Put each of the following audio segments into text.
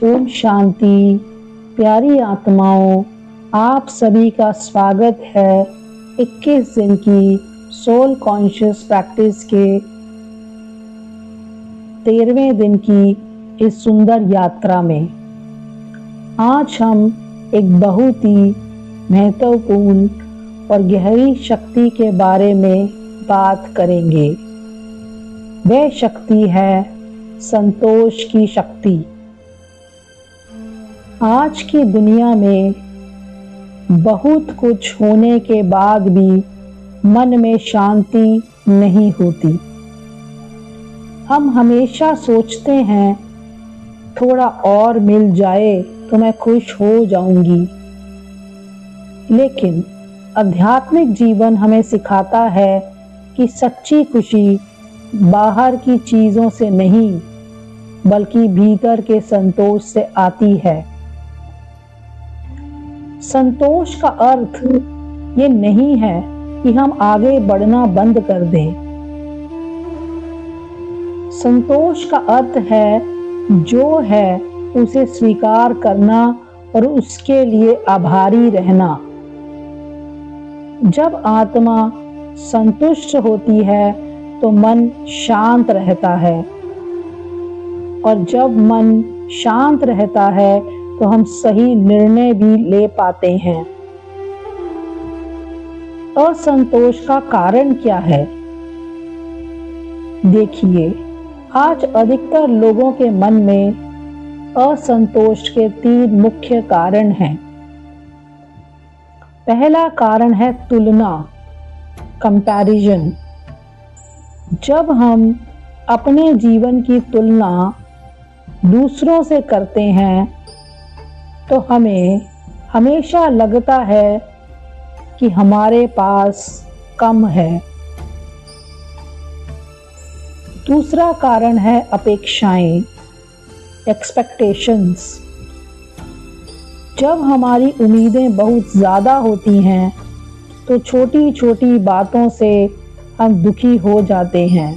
ओम शांति। प्यारी आत्माओं, आप सभी का स्वागत है 21 दिन की सोल कॉन्शियस प्रैक्टिस के 13वें दिन की इस सुंदर यात्रा में। आज हम एक बहुत ही महत्वपूर्ण और गहरी शक्ति के बारे में बात करेंगे। वह शक्ति है संतोष की शक्ति। आज की दुनिया में बहुत कुछ होने के बाद भी मन में शांति नहीं होती। हम हमेशा सोचते हैं थोड़ा और मिल जाए तो मैं खुश हो जाऊंगी, लेकिन आध्यात्मिक जीवन हमें सिखाता है कि सच्ची खुशी बाहर की चीजों से नहीं बल्कि भीतर के संतोष से आती है। संतोष का अर्थ ये नहीं है कि हम आगे बढ़ना बंद कर दें। संतोष का अर्थ है जो है उसे स्वीकार करना और उसके लिए आभारी रहना। जब आत्मा संतुष्ट होती है तो मन शांत रहता है, और जब मन शांत रहता है तो हम सही निर्णय भी ले पाते हैं। असंतोष का कारण क्या है? देखिए, आज अधिकतर लोगों के मन में असंतोष के 3 मुख्य कारण हैं। पहला कारण है तुलना, कंपैरिजन। जब हम अपने जीवन की तुलना दूसरों से करते हैं तो हमें हमेशा लगता है कि हमारे पास कम है। दूसरा कारण है अपेक्षाएं, एक्सपेक्टेशंस। जब हमारी उम्मीदें बहुत ज़्यादा होती हैं तो छोटी छोटी बातों से हम दुखी हो जाते हैं।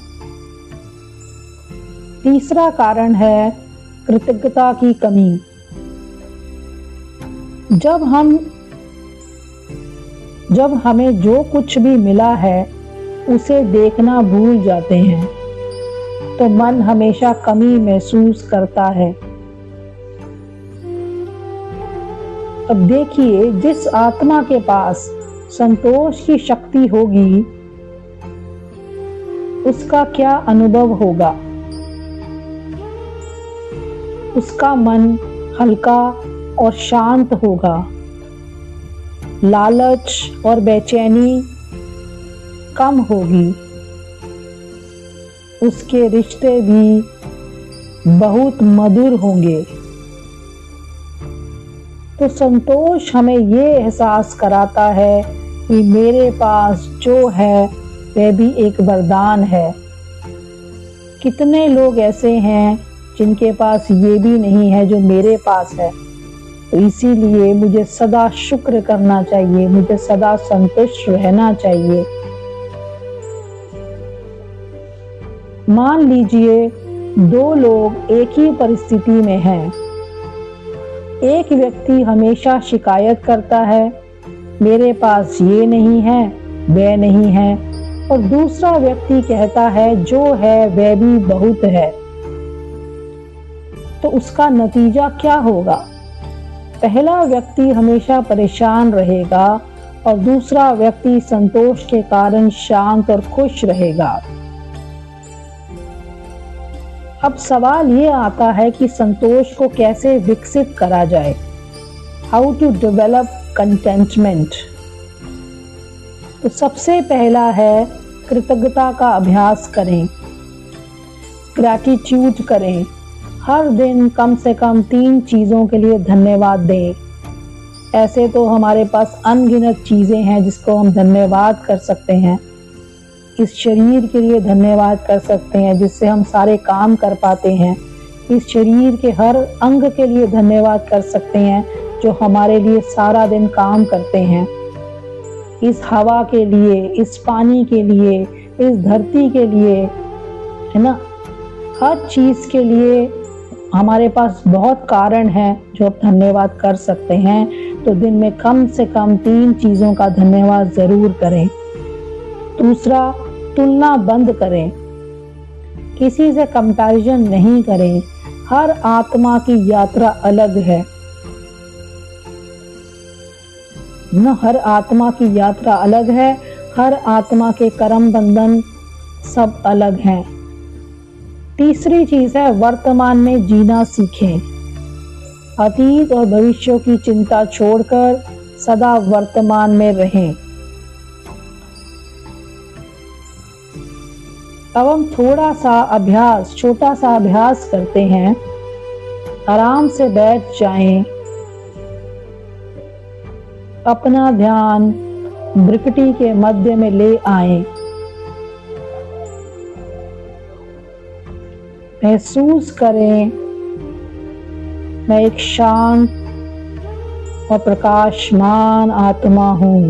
तीसरा कारण है कृतज्ञता की कमी। जब हमें जो कुछ भी मिला है उसे देखना भूल जाते हैं तो मन हमेशा कमी महसूस करता है। अब देखिए, जिस आत्मा के पास संतोष की शक्ति होगी उसका क्या अनुभव होगा? उसका मन हल्का और शांत होगा। लालच और बेचैनी कम होगी। उसके रिश्ते भी बहुत मधुर होंगे। तो संतोष हमें ये एहसास कराता है कि मेरे पास जो है वह भी एक वरदान है। कितने लोग ऐसे हैं जिनके पास ये भी नहीं है जो मेरे पास है। तो इसीलिए मुझे सदा शुक्र करना चाहिए, मुझे सदा संतुष्ट रहना चाहिए। मान लीजिए 2 लोग एक ही परिस्थिति में हैं। एक व्यक्ति हमेशा शिकायत करता है, मेरे पास ये नहीं है, वह नहीं है, और दूसरा व्यक्ति कहता है जो है वह भी बहुत है। तो उसका नतीजा क्या होगा? पहला व्यक्ति हमेशा परेशान रहेगा और दूसरा व्यक्ति संतोष के कारण शांत और खुश रहेगा। अब सवाल ये आता है कि संतोष को कैसे विकसित करा जाए। How to develop contentment. तो सबसे पहला है कृतज्ञता का अभ्यास करें, ग्रैटिट्यूड करें। हर दिन कम से कम 3 चीज़ों के लिए धन्यवाद दें। ऐसे तो हमारे पास अनगिनत चीज़ें हैं जिसको हम धन्यवाद कर सकते हैं। इस शरीर के लिए धन्यवाद कर सकते हैं जिससे हम सारे काम कर पाते हैं। इस शरीर के हर अंग के लिए धन्यवाद कर सकते हैं जो हमारे लिए सारा दिन काम करते हैं। इस हवा के लिए, इस पानी के लिए, इस धरती के लिए, है ना, हर चीज़ के लिए हमारे पास बहुत कारण हैं जो आप धन्यवाद कर सकते हैं, तो दिन में कम से कम 3 चीज़ों का धन्यवाद ज़रूर करें। दूसरा, तुलना बंद करें, किसी से कंपैरिजन नहीं करें। हर आत्मा की यात्रा अलग है, हर आत्मा की यात्रा अलग है, हर आत्मा के कर्म बंधन सब अलग हैं। तीसरी चीज है, वर्तमान में जीना सीखें। अतीत और भविष्य की चिंता छोड़कर सदा वर्तमान में रहें। अब हम थोड़ा सा अभ्यास, छोटा सा अभ्यास करते हैं। आराम से बैठ जाएं, अपना ध्यान भ्रिकुटी के मध्य में ले आएं। महसूस करें, मैं एक शांत और प्रकाशमान आत्मा हूं।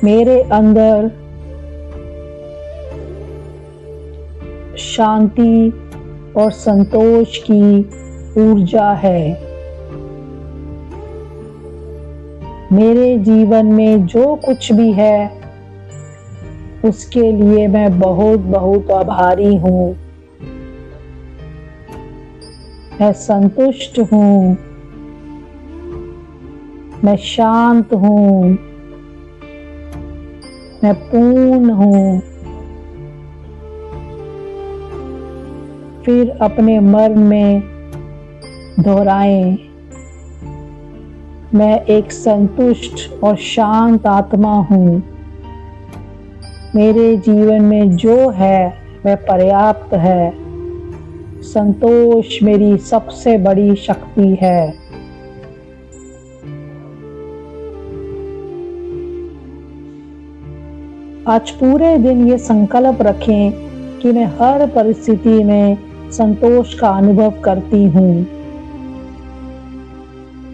मेरे अंदर शांति और संतोष की ऊर्जा है। मेरे जीवन में जो कुछ भी है उसके लिए मैं बहुत बहुत आभारी हूँ। मैं संतुष्ट हूँ, मैं शांत हूँ, मैं पूर्ण हूँ। फिर अपने मन में दोहराएं, मैं एक संतुष्ट और शांत आत्मा हूँ। मेरे जीवन में जो है वह पर्याप्त है। संतोष मेरी सबसे बड़ी शक्ति है। आज पूरे दिन ये संकल्प रखें कि मैं हर परिस्थिति में संतोष का अनुभव करती हूँ।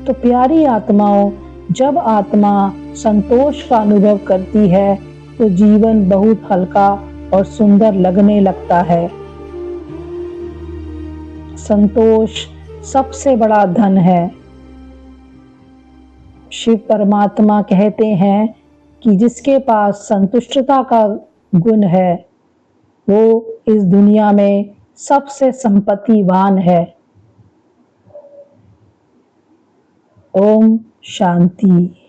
तो प्यारी आत्माओं, जब आत्मा संतोष का अनुभव करती है तो जीवन बहुत हल्का और सुंदर लगने लगता है। संतोष सबसे बड़ा धन है। शिव परमात्मा कहते हैं कि जिसके पास संतुष्टता का गुण है वो इस दुनिया में सबसे संपत्तिवान है। ओम शांति।